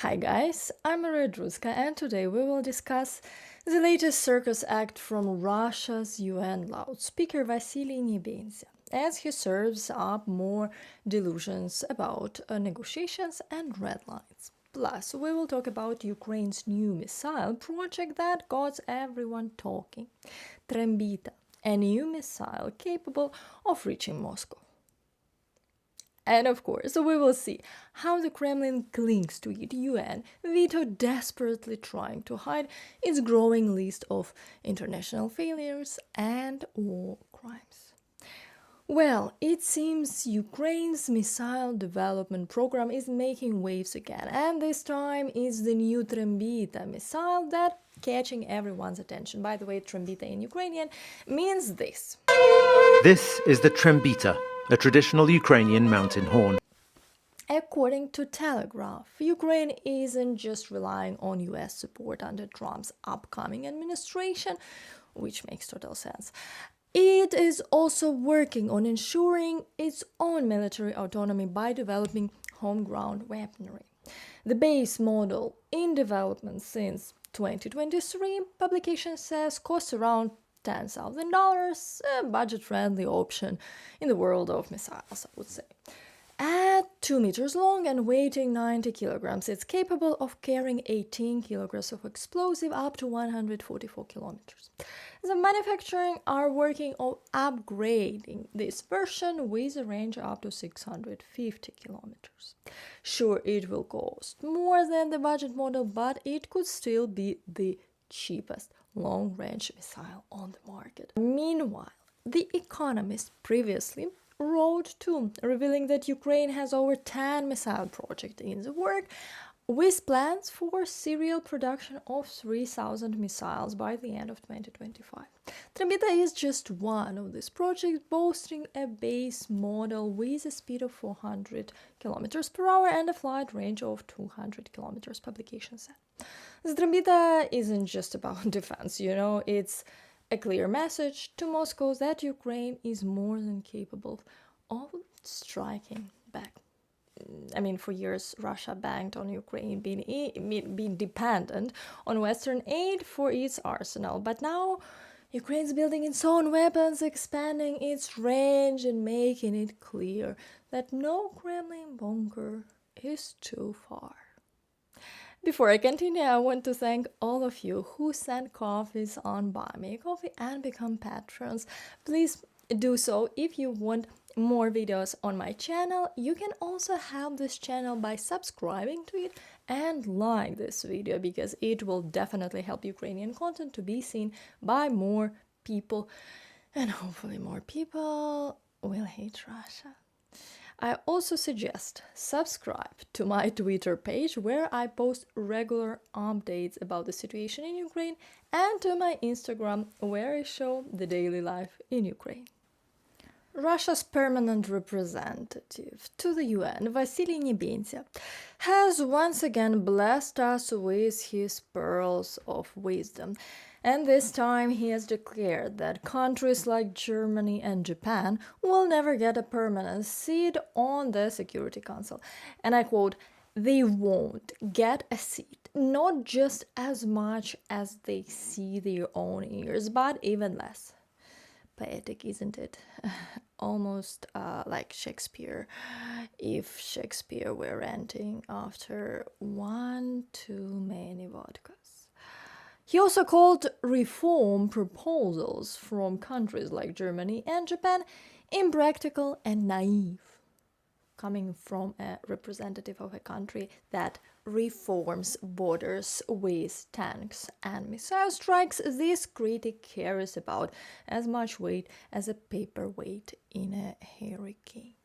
Hi guys, I'm Drutska and today we will discuss the latest circus act from Russia's UN loudspeaker Vasily Nebenzya, as he serves up more delusions about negotiations and red lines. Plus, we will talk about Ukraine's new missile project that got everyone talking. Trembita, a new missile capable of reaching Moscow. And of course, we will see how the Kremlin clings to its UN veto, desperately trying to hide its growing list of international failures and war crimes. Well, it seems Ukraine's missile development program is making waves again, and this time it's the new Trembita missile that catching everyone's attention. By the way, Trembita in Ukrainian means this. This is the Trembita, a traditional Ukrainian mountain horn. According to Telegraph, Ukraine isn't just relying on US support under Trump's upcoming administration, which makes total sense. It is also working on ensuring its own military autonomy by developing homegrown weaponry. The base model in development since 2023, publication says, costs around $10,000, a budget-friendly option in the world of missiles, I would say. At 2 meters long and weighing 90 kilograms, it's capable of carrying 18 kilograms of explosive up to 144 kilometers. The manufacturing are working on upgrading this version with a range up to 650 kilometers. Sure, it will cost more than the budget model, but it could still be the cheapest long-range missile on the market. Meanwhile, The Economist previously wrote too, revealing that Ukraine has over 10 missile projects in the work, with plans for serial production of 3,000 missiles by the end of 2025. Trembita is just one of these projects, boasting a base model with a speed of 400 km per hour and a flight range of 200 km, publication said. The Trembita isn't just about defense, it's a clear message to Moscow that Ukraine is more than capable of striking back. For years, Russia banked on Ukraine being dependent on Western aid for its arsenal. But now, Ukraine's building its own weapons, expanding its range, and making it clear that no Kremlin bunker is too far. Before I continue, I want to thank all of you who sent coffees on Buy Me a Coffee and become patrons. Please do so if you want more videos on my channel. You can also help this channel by subscribing to it and like this video, because it will definitely help Ukrainian content to be seen by more people, and hopefully more people will hate Russia. I also suggest subscribe to my Twitter page, where I post regular updates about the situation in Ukraine, and to my Instagram, where I show the daily life in Ukraine. Russia's permanent representative to the UN, Vasily Nebenzya, has once again blessed us with his pearls of wisdom. And this time he has declared that countries like Germany and Japan will never get a permanent seat on the Security Council. And I quote, "They won't get a seat, not just as much as they see their own ears, but even less." Poetic, isn't it? Almost like Shakespeare, if Shakespeare were ranting after one too many vodkas. He also called reform proposals from countries like Germany and Japan impractical and naive, coming from a representative of a country that reforms borders with tanks and missile strikes. This critic cares about as much weight as a paperweight in a hurricane.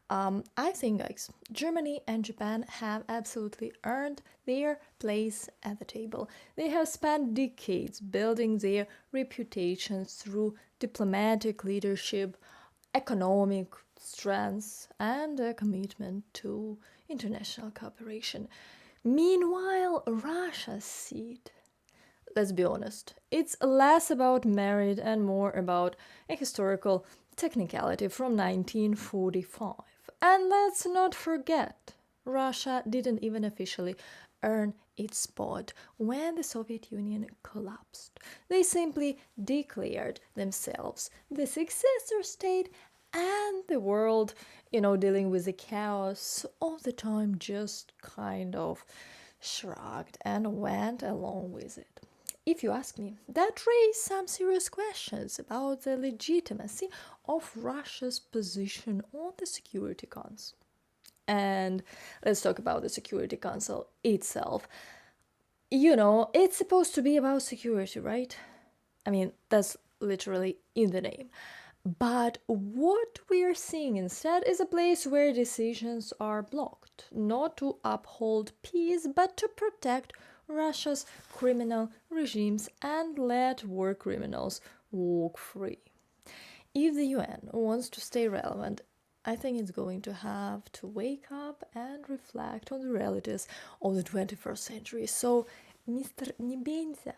I think, guys, Germany and Japan have absolutely earned their place at the table. They have spent decades building their reputations through diplomatic leadership, economic strength, and a commitment to international cooperation. Meanwhile, Russia's seat, let's be honest, it's less about merit and more about a historical technicality from 1945. And let's not forget Russia didn't even officially earn its spot when the Soviet Union collapsed. They simply declared themselves the successor state, and the world, dealing with the chaos of the time, just kind of shrugged and went along with it. If you ask me, that raised some serious questions about the legitimacy of Russia's position on the Security Council. And let's talk about the Security Council itself. It's supposed to be about security, right? I mean, that's literally in the name. But what we are seeing instead is a place where decisions are blocked, not to uphold peace, but to protect Russia's criminal regimes and let war criminals walk free. If the UN wants to stay relevant, I think it's going to have to wake up and reflect on the realities of the 21st century. So, Mr. Nebenzya,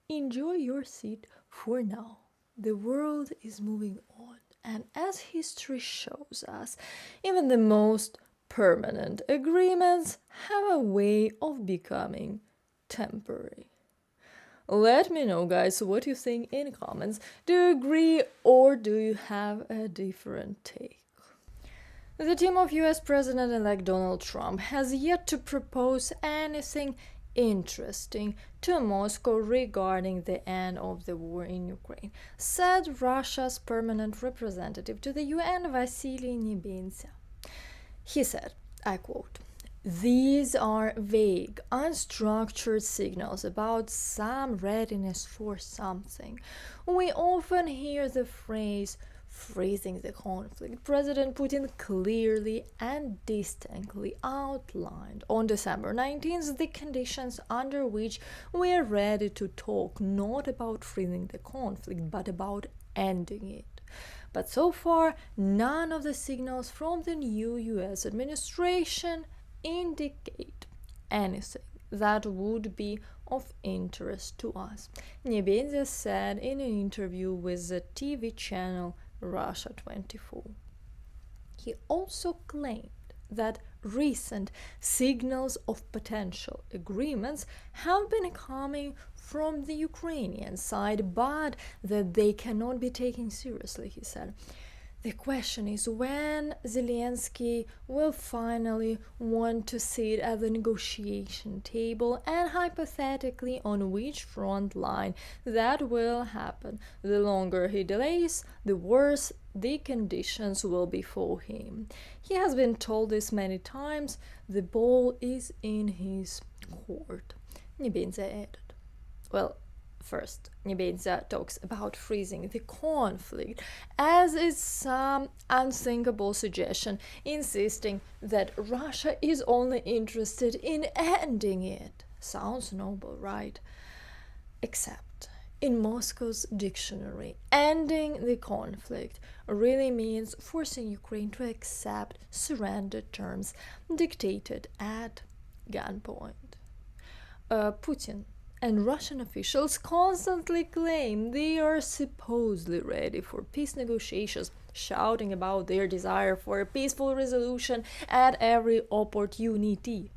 enjoy your seat for now. The world is moving on, and as history shows us, even the most permanent agreements have a way of becoming temporary. Let me know, guys, what you think in comments. Do you agree or do you have a different take? The team of US President-elect Donald Trump has yet to propose anything interesting to Moscow regarding the end of the war in Ukraine, said Russia's permanent representative to the UN, Vasily Nebenzya. He said, I quote, "These are vague, unstructured signals about some readiness for something. We often hear the phrase freezing the conflict. President Putin clearly and distinctly outlined on December 19th the conditions under which we are ready to talk not about freezing the conflict but about ending it. But so far, none of the signals from the new US administration indicate anything that would be of interest to us," Nebenzya said in an interview with the TV channel Russia 24. He also claimed that recent signals of potential agreements have been coming from the Ukrainian side, but that they cannot be taken seriously, he said. The question is when Zelensky will finally want to sit at the negotiation table, and hypothetically on which front line that will happen. The longer he delays, the worse the conditions will be for him. He has been told this many times. The ball is in his court, Nebenzya added. Well, first, Nebenzya talks about freezing the conflict, as is some unthinkable suggestion, insisting that Russia is only interested in ending it. Sounds noble, right? Except, in Moscow's dictionary, ending the conflict really means forcing Ukraine to accept surrender terms dictated at gunpoint. Putin and Russian officials constantly claim they are supposedly ready for peace negotiations, shouting about their desire for a peaceful resolution at every opportunity.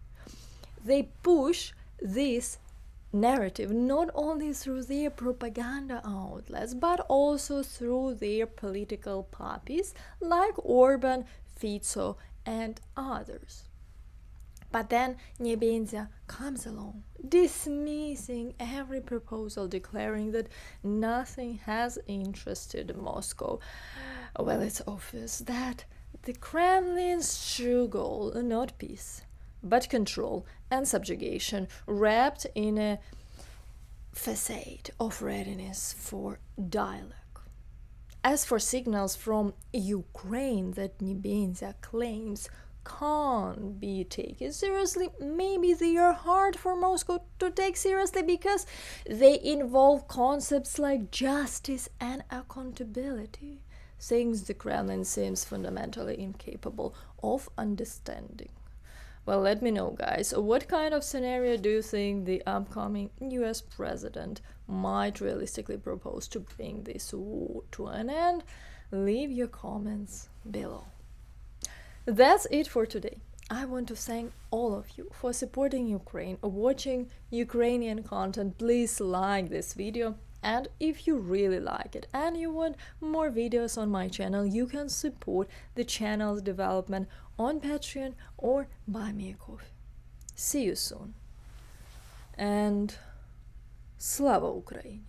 They push this narrative not only through their propaganda outlets, but also through their political puppies like Orban, Fico, and others. But then Nebenzya comes along, dismissing every proposal, declaring that nothing has interested Moscow. Well, it's obvious that the Kremlin's true goal, not peace, but control and subjugation, wrapped in a facade of readiness for dialogue. As for signals from Ukraine that Nebenzya claims can't be taken seriously, maybe they are hard for Moscow to take seriously because they involve concepts like justice and accountability, things the Kremlin seems fundamentally incapable of understanding. Well, let me know, guys, what kind of scenario do you think the upcoming US president might realistically propose to bring this war to an end? Leave your comments below. That's it for today. I want to thank all of you for supporting Ukraine, watching Ukrainian content. Please like this video, and if you really like it and you want more videos on my channel, you can support the channel's development on Patreon or buy me a coffee. See you soon. And Slava Ukraini!